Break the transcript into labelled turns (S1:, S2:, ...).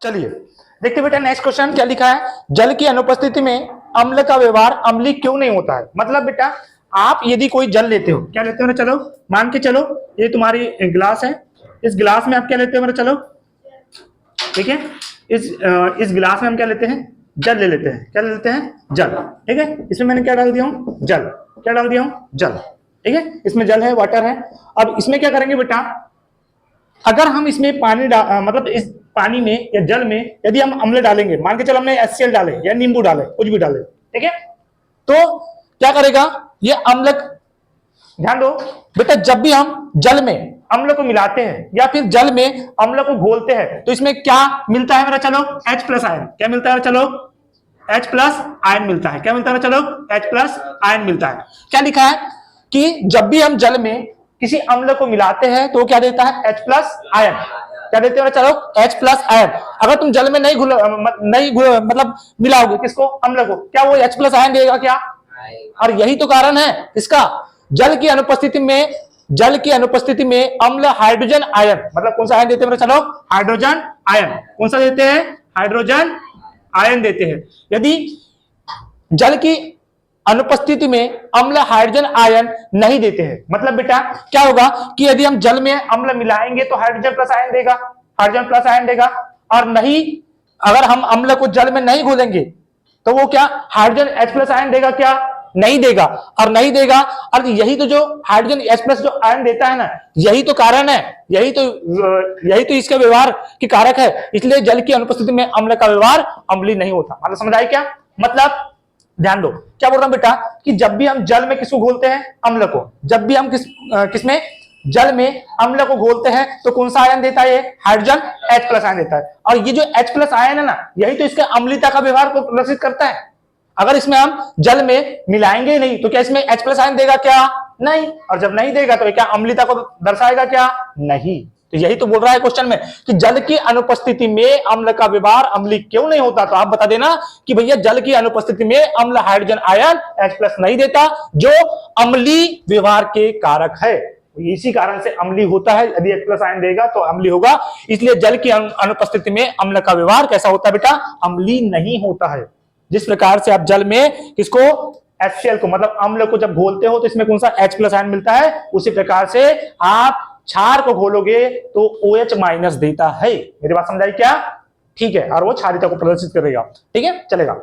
S1: चलिए देखते बेटा नेक्स्ट क्वेश्चन क्या लिखा है। जल की अनुपस्थिति में अम्ल का व्यवहार अम्लीय क्यों नहीं होता है। मतलब बेटा आप यदि कोई जल लेते हो, क्या लेते हो ना, चलो मान के चलो ये तुम्हारी गिलास है, इस गिलास में आप क्या लेते हो मेरा, चलो ठीक है, इस गिलास में हम क्या लेते हैं, जल ले लेते हैं। क्या ले लेते हैं, जल। ठीक है, इसमें मैंने क्या डाल दिया हूं, जल। क्या डाल दिया हूं, जल। ठीक है, इसमें जल है, वाटर है। अब इसमें क्या करेंगे बेटा, अगर हम इसमें पानी मतलब इस पानी में या जल में यदि हम अम्ल डालेंगे, मान के चलो हमने HCl डाले या नींबू डाले, कुछ भी डाले, ठीक है, तो क्या करेगा ये अम्ल। ध्यान दो बेटा, जब भी हम जल में अम्ल को मिलाते हैं या फिर जल में अम्ल को घोलते हैं तो इसमें क्या मिलता है मेरा, चलो H+ आयन। क्या मिलता है, चलो H+ आयन मिलता है। क्या मिलता है, चलो H+ आयन मिलता है। क्या लिखा है कि जब भी हम जल में किसी अम्ल को मिलाते हैं तो क्या देता है, H+ आयन। क्या देते हो, चलो H+ आयन। अगर तुम जल में नहीं मतलब मिलाओगे किसको, अम्ल को, क्या वो H+ आयन देगा क्या। और यही तो कारण है इसका, जल की अनुपस्थिति में अम्ल हाइड्रोजन आयन, मतलब कौन सा आयन देते हैं, चलो हाइड्रोजन आयन। कौन सा देते हैं, हाइड्रोजन आयन देते हैं। यदि जल की अनुपस्थिति में अम्ल हाइड्रोजन आयन नहीं देते हैं, मतलब बेटा क्या होगा कि यदि हम जल में अम्ल मिलाएंगे तो हाइड्रोजन+ आयन देगा, हाइड्रोजन+ आयन देगा। और नहीं, अगर हम अम्ल को जल में नहीं घोलेंगे तो वो क्या हाइड्रोजन H+ आयन देगा, क्या नहीं देगा। और नहीं देगा, और यही तो जो हाइड्रोजन H+ जो आयन देता है ना, यही तो कारण है, यही तो इसका व्यवहार की कारक है। इसलिए जल की अनुपस्थिति में अम्ल का व्यवहार अम्लीय नहीं होता। मतलब समझ आई क्या, मतलब ध्यान दो क्या बोल रहा हूं बेटा, कि जब भी हम जल में किसको घोलते हैं, अम्ल को, जब भी हम किसमें जल में अम्ल को घोलते हैं तो कौन सा आयन देता है, हाइड्रोजन H+ आयन देता है। और ये जो H+ आयन है ना, यही तो इसके अम्लीयता का व्यवहार को प्रदर्शित करता है। अगर इसमें हम जल में मिलाएंगे ही नहीं तो क्या इसमें H+ आयन देगा, क्या नहीं। और जब नहीं देगा तो क्या अम्लीयता को दर्शाएगा, क्या नहीं। तो यही तो बोल रहा है क्वेश्चन में कि जल की अनुपस्थिति में अम्ल का व्यवहार अम्लीय क्यों नहीं होता। तो आप बता देना कि भैया जल की अनुपस्थिति में अम्ल हाइड्रोजन आयन H+ नहीं देता, जो अम्लीय व्यवहार के कारक है। इसी कारण से अम्लीय होता है, यदि H+ आयन देगा तो अम्लीय होगा। इसलिए जल की अनुपस्थिति में अम्ल का व्यवहार कैसा होता है बेटा, अम्लीय नहीं होता है। जिस प्रकार से आप जल में किसको, HCl को, मतलब अम्ल को जब घोलते हो तो इसमें कौन सा H+ आयन मिलता है, उसी प्रकार से आप क्षार को घोलोगे तो OH- देता है। मेरी बात समझ आई क्या, ठीक है, और वो क्षारीयता को प्रदर्शित करेगा। ठीक है, चलेगा।